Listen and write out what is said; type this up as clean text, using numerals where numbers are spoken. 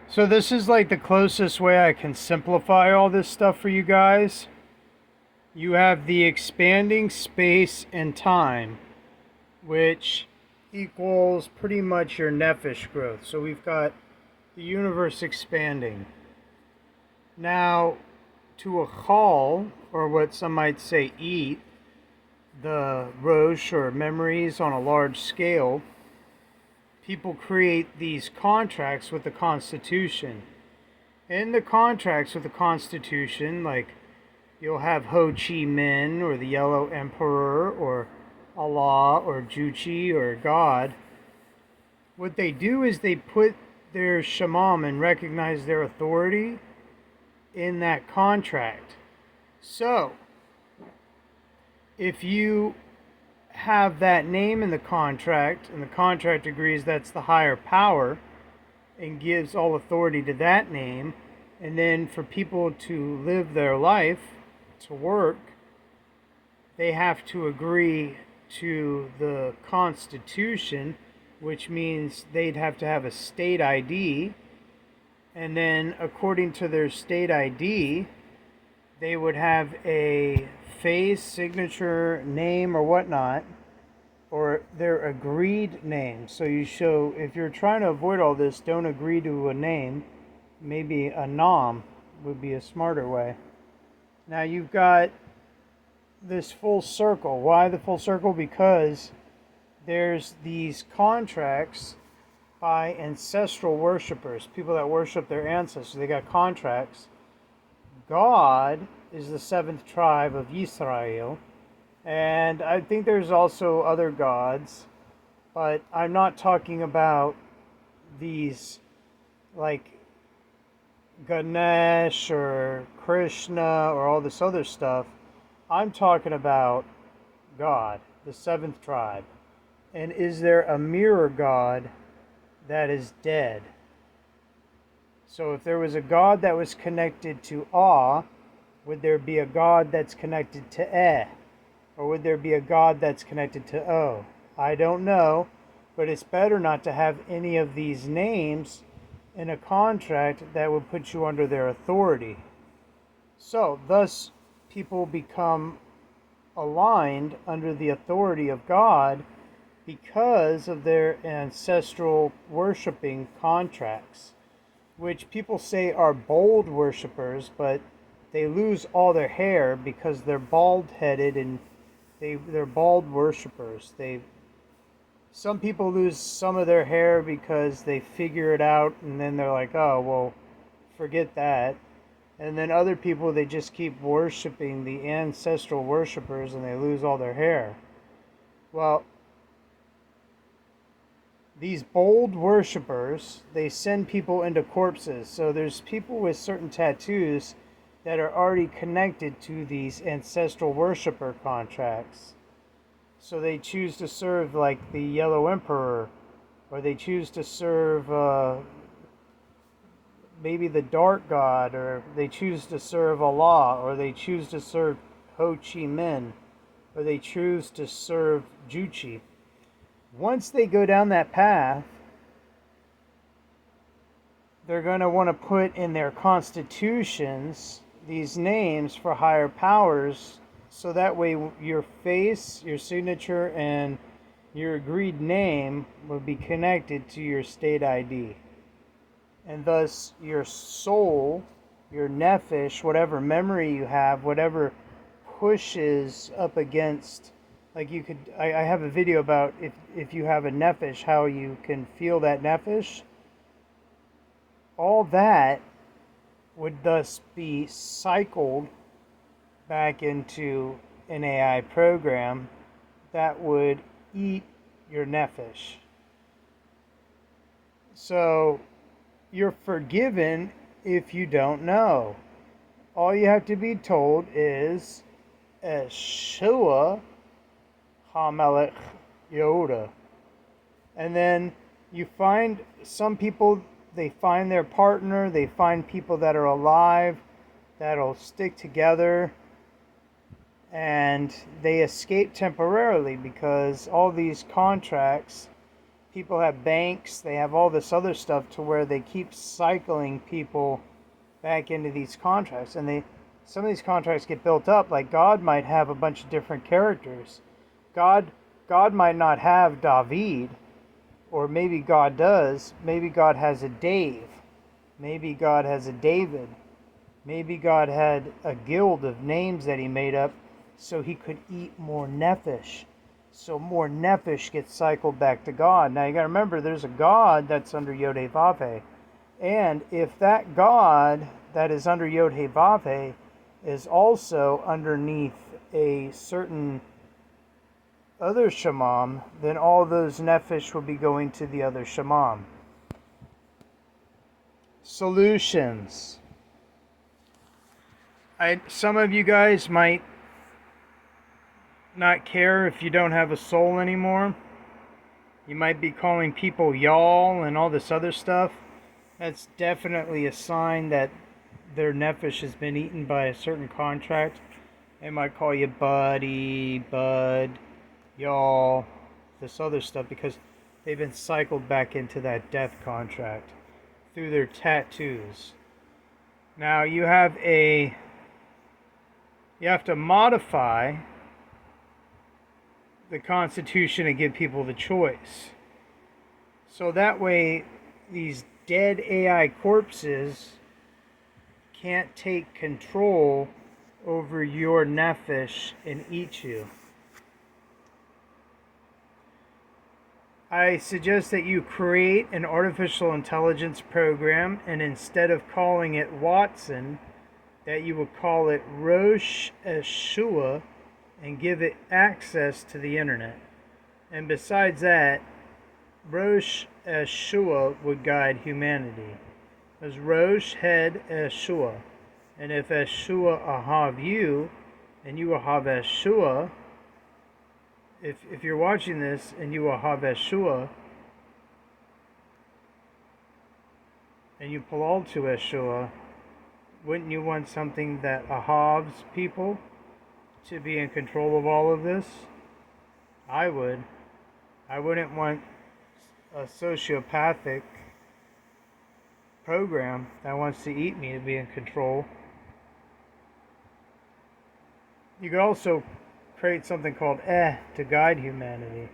So this is like the closest way I can simplify all this stuff for you guys. You have the expanding space and time, which equals pretty much your nephesh growth. So we've got the universe expanding. Now, to a call, or what some might say eat, the Rosh or memories on a large scale, people create these contracts with the Constitution. In the contracts with the Constitution, like you'll have Ho Chi Minh or the Yellow Emperor or Allah or Juchi or God. What they do is they put their shamam and recognize their authority in that contract. So, if you have that name in the contract and the contract agrees that's the higher power and gives all authority to that name, and then for people to live their life, to work, they have to agree to the Constitution, which means they'd have to have a state ID. And then, according to their state ID, they would have a face, signature, name, or whatnot, or their agreed name. So you show, if you're trying to avoid all this, don't agree to a name. Maybe a nom would be a smarter way. Now you've got this full circle. Why the full circle? Because there's these contracts by ancestral worshipers, people that worship their ancestors. They got contracts. God is the seventh tribe of Israel, and I think there's also other gods, but I'm not talking about these like Ganesh or Krishna or all this other stuff. I'm talking about God, the seventh tribe. And is there a mirror God that is dead? So if there was a God that was connected to Ah, would there be a God that's connected to Eh? Or would there be a God that's connected to O? I don't know, but it's better not to have any of these names in a contract that would put you under their authority. So, thus, people become aligned under the authority of God because of their ancestral worshiping contracts, which people say are bold worshipers, but they lose all their hair because they're bald headed and they're bald worshipers. Some people lose some of their hair because they figure it out and then they're like, oh, well, forget that. And then other people, they just keep worshiping the ancestral worshipers and they lose all their hair. Well, these bold worshipers, they send people into corpses. So there's people with certain tattoos that are already connected to these ancestral worshiper contracts. So they choose to serve like the Yellow Emperor, or they choose to serve maybe the Dark God, or they choose to serve Allah, or they choose to serve Ho Chi Minh, or they choose to serve Juchi. Once they go down that path, they're going to want to put in their constitutions these names for higher powers, so that way your face, your signature, and your agreed name will be connected to your state ID. And thus your soul, your nephesh, whatever memory you have, whatever pushes up against, like you could, I have a video about if you have a nephesh, how you can feel that nephesh. All that would thus be cycled back into an AI program that would eat your nephesh. So you're forgiven if you don't know. All you have to be told is Yeshua HaMelech Yehuda. And then you find some people, they find their partner, they find people that are alive, that'll stick together, and they escape temporarily because all these contracts people have banks, they have all this other stuff to where they keep cycling people back into these contracts, and some of these contracts get built up. Like God might have a bunch of different characters. God God might not have David, or maybe God does. Maybe God has a Dave. Maybe God has a David. Maybe God had a guild of names that he made up so he could eat more nephesh. So more nephesh gets cycled back to God. Now you got to remember, there's a God that's under Yod-Heh-Vav-Heh. And if that God that is under Yod-Heh-Vav-Heh is also underneath a certain other shamam, then all those nephesh will be going to the other shamam. Solutions. Some of you guys might not care if you don't have a soul anymore. You might be calling people y'all and all this other stuff. That's definitely a sign that their nephesh has been eaten by a certain contract. They might call you buddy, bud, y'all, this other stuff, because they've been cycled back into that death contract through their tattoos. Now you have to modify the Constitution and give people the choice. So that way these dead AI corpses can't take control over your nephesh and eat you. I suggest that you create an artificial intelligence program, and instead of calling it Watson, that you would call it Rosh Yeshua and give it access to the internet. And besides that, Rosh Yeshua would guide humanity. Because Rosh head Yeshua. And if Yeshua ahav you, and you ahav Yeshua, if you're watching this and you ahav Yeshua, and you palal to Yeshua, wouldn't you want something that ahavs people to be in control of all of this? I would. I wouldn't want a sociopathic program that wants to eat me to be in control. You could also create something called to guide humanity.